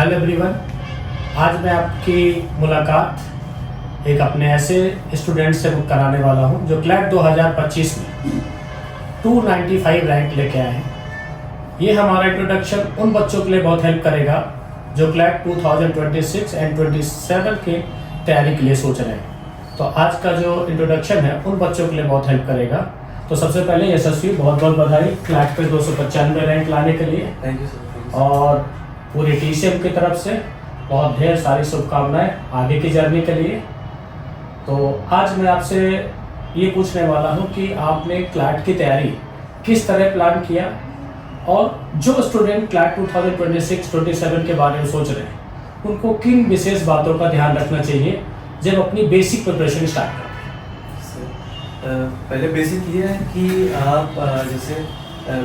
Hello everyone, आज मैं आपकी मुलाकात एक अपने ऐसे स्टूडेंट से कराने वाला हूं जो क्लैट 2025 में 295 रैंक लेके आए हैं। ये हमारा इंट्रोडक्शन उन बच्चों के लिए बहुत हेल्प करेगा जो क्लैट 2026 एंड 27 के तैयारी के लिए सोच रहे हैं। तो आज का जो इंट्रोडक्शन है उन बच्चों के लिए बहुत हेल्प करेगा। तो सबसे पहले यशस्वी, बहुत बहुत बधाई क्लैट पे 295 रैंक लाने के लिए। Thank you sir. और पूरी टीसीएम की तरफ से बहुत ढेर सारी शुभकामनाएं आगे की जर्नी के लिए। तो आज मैं आपसे ये पूछने वाला हूँ कि आपने क्लैट की तैयारी किस तरह प्लान किया और जो स्टूडेंट क्लैट 2026-27 के बारे में सोच रहे हैं उनको किन विशेष बातों का ध्यान रखना चाहिए जब अपनी बेसिक प्रिपरेशन स्टार्ट करें। पहले बेसिक ये है कि आप जैसे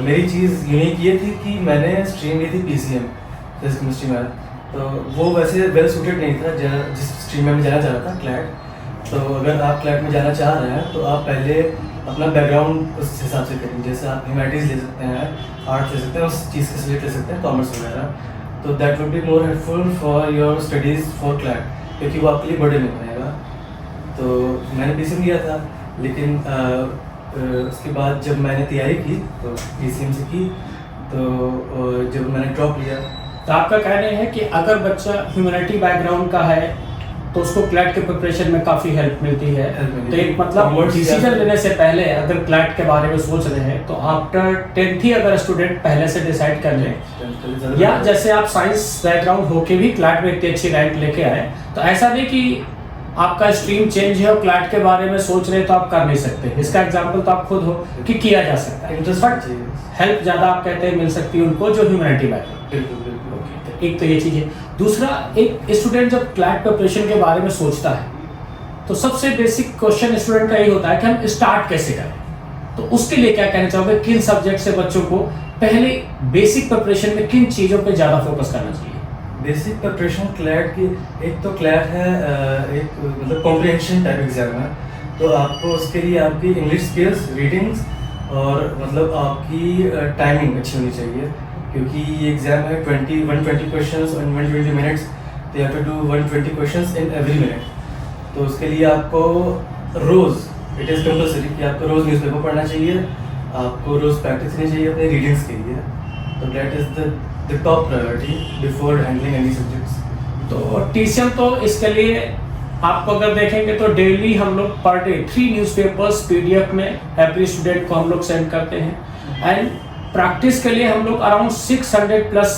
मेरी चीज़ यूनिक ये थी कि मैंने स्ट्रीम ली थी पीसीएम फिजिक्स केमिस्ट्री मैथ। तो वो वैसे वेल सूटेड नहीं था जिस स्ट्रीम में मैं जाना चाह रहा था क्लैट। तो अगर आप क्लैट में जाना चाह रहे हैं तो आप पहले अपना बैकग्राउंड उस हिसाब से करें। जैसे आप ह्यूमैनिटीज़ ले सकते हैं, आर्ट्स ले सकते हैं, उस चीज़ के सब्जेक्ट ले सकते हैं, कॉमर्स वगैरह। तो that would be more helpful for your studies for CLAT, क्योंकि वो आपके लिए बर्डन नहीं बनेगा। तो मैंने पीसीएम लिया था, लेकिन उसके बाद जब मैंने तैयारी की तो पीसीएम से की। तो जब मैंने ड्रॉप लिया तो आपका कहना है कि अगर बच्चा ह्यूमैनिटी बैकग्राउंड का है तो उसको क्लैट के प्रिपरेशन में काफ़ी हेल्प मिलती है। तो एक मतलब डिसीजन लेने से पहले अगर क्लैट के बारे में सोच रहे हैं तो आफ्टर 10th ही अगर स्टूडेंट पहले से डिसाइड कर लें, या जैसे आप साइंस बैकग्राउंड होके भी क्लैट में इतनी अच्छी रैंक लेके आए, तो ऐसा नहीं कि आपका स्ट्रीम चेंज है और क्लैट के बारे में सोच रहे तो आप कर नहीं सकते। इसका एग्जांपल तो आप खुद हो कि किया जा सकता है। बट हेल्प ज़्यादा आप कहते हैं मिल सकती है उनको जो ह्यूमैनिटी बैकग्राउंड। बिल्कुल। एक तो ये चीज़ है। दूसरा, एक स्टूडेंट जब क्लैट प्रिपरेशन के बारे में सोचता है तो सबसे बेसिक क्वेश्चन स्टूडेंट का यही होता है कि हम स्टार्ट कैसे करें। तो उसके लिए क्या कहना चाहोगे, किन सब्जेक्ट से बच्चों को पहले बेसिक प्रिपरेशन में किन चीज़ों पे ज़्यादा फोकस करना चाहिए? बेसिक प्रिपरेशन क्लैट की, एक तो क्लैट है एक मतलब कॉम्प्रिहेंशन टाइप एग्जाम है। तो आपको उसके लिए आपकी इंग्लिश स्किल्स, रीडिंग्स और मतलब आपकी टाइमिंग अच्छी होनी चाहिए, क्योंकि ये एग्जाम है 120 क्वेश्चंस इन 120 मिनट्स। तो you have to do 120 questions in every minute. तो उसके लिए आपको रोज़, इट इज़ कंपल्सरी कि आपको रोज़ न्यूज़पेपर पढ़ना चाहिए, आपको रोज़ प्रैक्टिस करनी चाहिए अपने रीडिंग्स के लिए। तो that is the top priority before handling any subjects. तो टीसीएम तो इसके लिए आपको अगर देखेंगे तो डेली हम लोग पर डे 3 न्यूज़पेपर्स पीडीएफ में एवरी स्टूडेंट को हम लोग सेंड करते हैं। एंड प्रैक्टिस के लिए हम लोग अराउंड 600 प्लस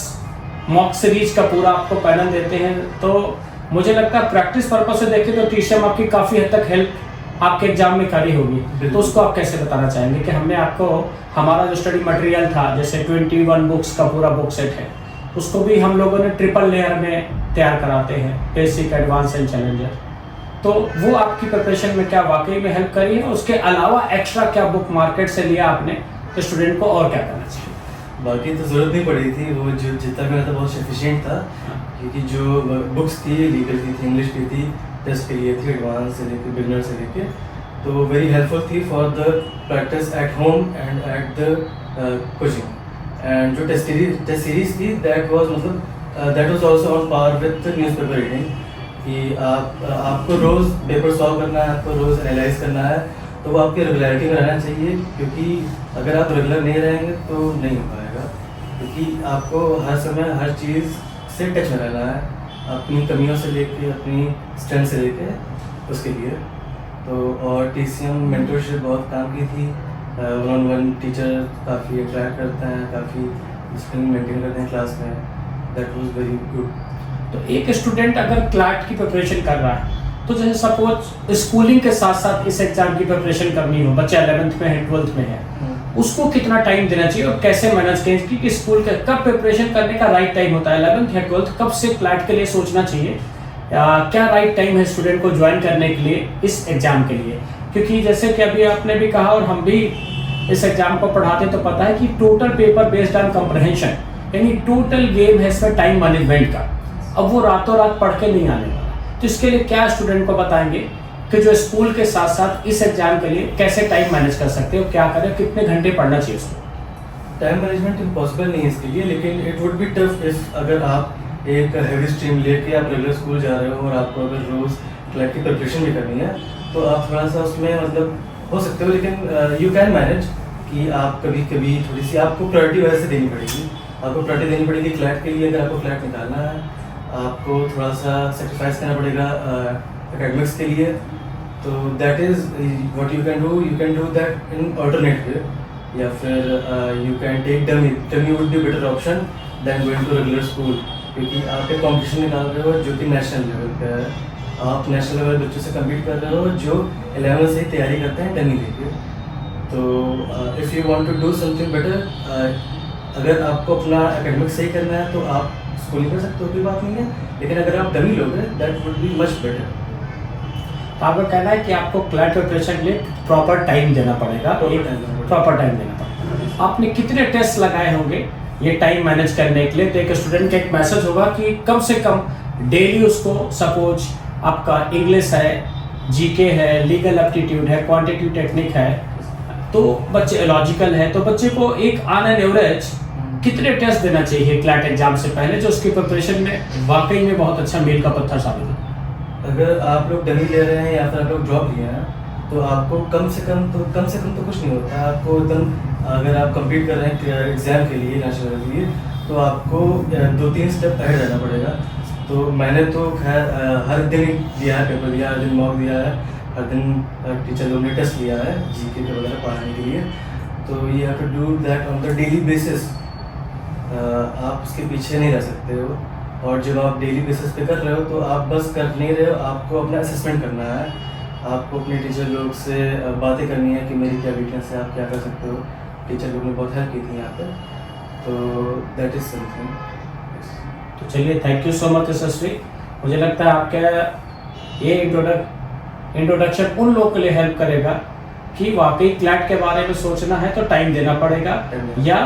मॉक सीरीज का पूरा आपको पैनल देते हैं। तो मुझे लगता है प्रैक्टिस पर्पज से देखें तो टीसीएम आपकी काफ़ी हद तक हेल्प आपके एग्जाम में करी होगी। तो उसको आप कैसे बताना चाहेंगे कि हमने आपको हमारा जो स्टडी मटेरियल था, जैसे 21 बुक्स का पूरा बुक सेट है, उसको भी हम लोगों ने ट्रिपल लेयर में तैयार कराते हैं, बेसिक, एडवांस एंड चैलेंजर। तो वो आपकी प्रिपरेशन में क्या वाकई में हेल्प करी है? उसके अलावा एक्स्ट्रा क्या बुक मार्केट से लिया आपने, स्टूडेंट को और क्या करना चाहिए? बाकी तो ज़रूरत नहीं पड़ी थी, वो जो जितना मेरा था बहुत सफिशिएंट था। क्योंकि जो बुक्स थी लीगल की थी, इंग्लिश की थी, टेस्ट के लिए थी, एडवांस से लेकर बिगनर से लेके, तो वेरी हेल्पफुल थी for the practice at home and at the coaching. And जो टेस्ट सीरीज थी दैट वाज मतलब that was also on par with the newspaper reading, कि आपको रोज़ पेपर सॉल्व करना है, आपको रोज़ एनालाइज करना है। तो वो आपकी रेगुलरिटी में रहना चाहिए, क्योंकि अगर आप रेगुलर नहीं रहेंगे तो नहीं हो पाएगा। क्योंकि आपको हर समय हर चीज़ से टच में रहना है, अपनी कमियों से लेके अपनी स्ट्रेंथ से लेके उसके लिए। तो और टीसीएम मेंटरशिप बहुत काम की थी। 1-on-1 टीचर काफ़ी अट्रैक्ट करते हैं, काफ़ी डिसिप्लिन मेंटेन करते हैं क्लास में। That was very good. तो एक स्टूडेंट अगर क्लैट की प्रिपरेशन कर रहा है, तो जैसे सपोज स्कूलिंग के साथ साथ इस एग्जाम की प्रिपरेशन करनी हो, बच्चा 11th में है, 12th में है, उसको कितना टाइम देना चाहिए और कैसे मैनेज करें कि स्कूल का कब प्रिपरेशन करने का राइट टाइम होता है, 11th या 12th कब से क्लैट के लिए सोचना चाहिए, क्या राइट टाइम है स्टूडेंट को ज्वाइन करने के लिए इस एग्जाम के लिए? क्योंकि जैसे कि अभी आपने भी कहा और हम भी इस एग्जाम को पढ़ाते तो पता है कि total paper based on comprehension, यानी टोटल गेम है इसमें टाइम मैनेजमेंट का। अब वो रातों रात पढ़ के नहीं आने वाला। तो इसके लिए क्या स्टूडेंट को बताएंगे कि जो स्कूल के साथ साथ इस एग्जाम के लिए कैसे टाइम मैनेज कर सकते हो, क्या करें, कितने घंटे पढ़ना चाहिए उसको? टाइम मैनेजमेंट इम्पॉसिबल नहीं है इसके लिए, लेकिन it would be tough if अगर आप एक हैवी स्ट्रीम लेके आप रेगुलर स्कूल जा रहे हो और आपको अगर रोज़ क्लैट की प्रिपरेशन भी करनी है तो आप थोड़ा सा उसमें मतलब हो सकते हो, लेकिन यू कैन मैनेज कि आप कभी कभी थोड़ी सी आपको प्रायोरिटी वैसे से देनी पड़ेगी। आपको प्रायोरिटी देनी पड़ेगी क्लैट के लिए। अगर आपको क्लैट निकालना है आपको थोड़ा सा सेक्रीफाइस करना पड़ेगा एकेडमिक्स के लिए। तो that is what you can do that in alternate way, या फिर you can take dummy would be better option than going to regular school, क्योंकि आप एक कॉम्पिटिशन निकाल रहे हो जो कि नेशनल लेवल पे है। आप नेशनल लेवल बच्चों से कम्पीट कर रहे हो जो 11 से ही तैयारी करते हैं डमी लेके। तो if you want to do something better, अगर आपको अपना एकेडमिक सही करना है तो आप स्कूलिंग कर सकते हो, कोई बात नहीं है, लेकिन अगर आप डमी लोगे that would be much better. तो आपका कहना है कि आपको क्लैट प्रिपरेशन के लिए प्रॉपर टाइम देना पड़ेगा, प्रॉपर टाइम देना पड़ेगा। आपने कितने टेस्ट लगाए होंगे ये टाइम मैनेज करने के लिए? तो एक स्टूडेंट का एक मैसेज होगा कि कम से कम डेली उसको सपोज आपका इंग्लिश है, जीके है, लीगल एप्टीट्यूड है, क्वांटिटेटिव टेक्निक है, तो बच्चे लॉजिकल है, तो बच्चे को एक ऑन एन एवरेज कितने टेस्ट देना चाहिए क्लैट एग्जाम से पहले जो उसकी प्रिपरेशन में वाकई में बहुत अच्छा मील का पत्थर साबित हो? अगर आप लोग डमी ले रहे हैं या फिर आप लोग ड्रॉप लिए हैं तो आपको कम से कम तो कुछ नहीं होता। आपको एकदम, अगर आप कंप्लीट कर रहे हैं एग्ज़ाम के लिए, नेशनल के लिए, तो आपको 2-3 स्टेप अहेड रहना पड़ेगा। तो मैंने तो खैर हर दिन दिया है, पेपर दिया, हर दिन मॉक दिया है, हर दिन टीचर लोग ने टेस्ट लिया है जीके के वगैरह पढ़ाने के लिए। तो you have to do that on the daily basis. आप उसके पीछे नहीं रह सकते हो, और जब आप डेली बेसिस पे कर रहे हो तो आप बस कर नहीं रहे हो, आपको अपना असेसमेंट करना है। आपको अपने टीचर लोग से बातें करनी है कि मेरी क्या वीकनेस है, आप क्या कर सकते हो। टीचर लोग ने बहुत हेल्प की थी यहाँ पे, तो दैट इज़ समथिंग। तो चलिए, थैंक यू सो मच यशस्वी। मुझे लगता है आपका ये इंट्रोडक्शन उन लोगों के लिए हेल्प करेगा कि वाकई क्लैट के बारे में सोचना है तो टाइम देना पड़ेगा, या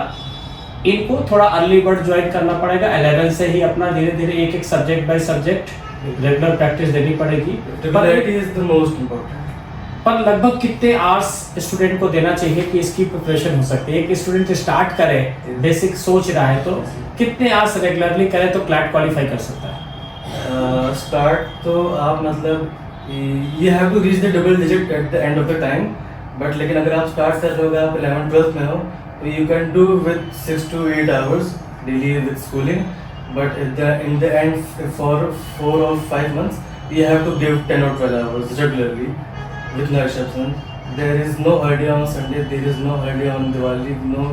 इनको थोड़ा अर्ली बर्ड ज्वाइन करना पड़ेगा। 11 से ही अपना धीरे धीरे एक subject by subject regular practice देनी पड़ेगी। Regularity is the most important. पर लगभग कितने आवर्स स्टूडेंट को देना चाहिए कि इसकी प्रिपरेशन हो सकती है? एक स्टूडेंट स्टार्ट करे, बेसिक सोच रहा है, तो कितने आवर्स रेगुलरली करे तो क्लैट क्वालिफाई कर सकता है? स्टार्ट तो आप मतलब you have to reach the double digit at the end of the time, but लेकिन अगर आप स्टार्ट कर रहे हो, आप 11th-12th में हो, तो you can do with 6 to 8 hours daily with schooling, but in the end for 4 or 5 months you have to give 10 or 12 hours regularly with no exception. There is no holiday on Sunday, there is no holiday on Diwali, no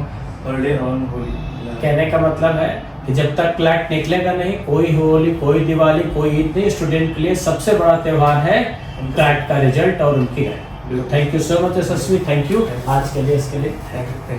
holiday on Holi. कहने का मतलब है कि जब तक CLAT निकलेगा नहीं, कोई होली, कोई दिवाली, कोई ईद नहीं, स्टूडेंट के लिए सबसे बड़ा त्यौहार है क्लैट का रिजल्ट और उनकी rank. Thank you so much Yashasvi, thank you आज के लिए, इसके लिए थैंक यू।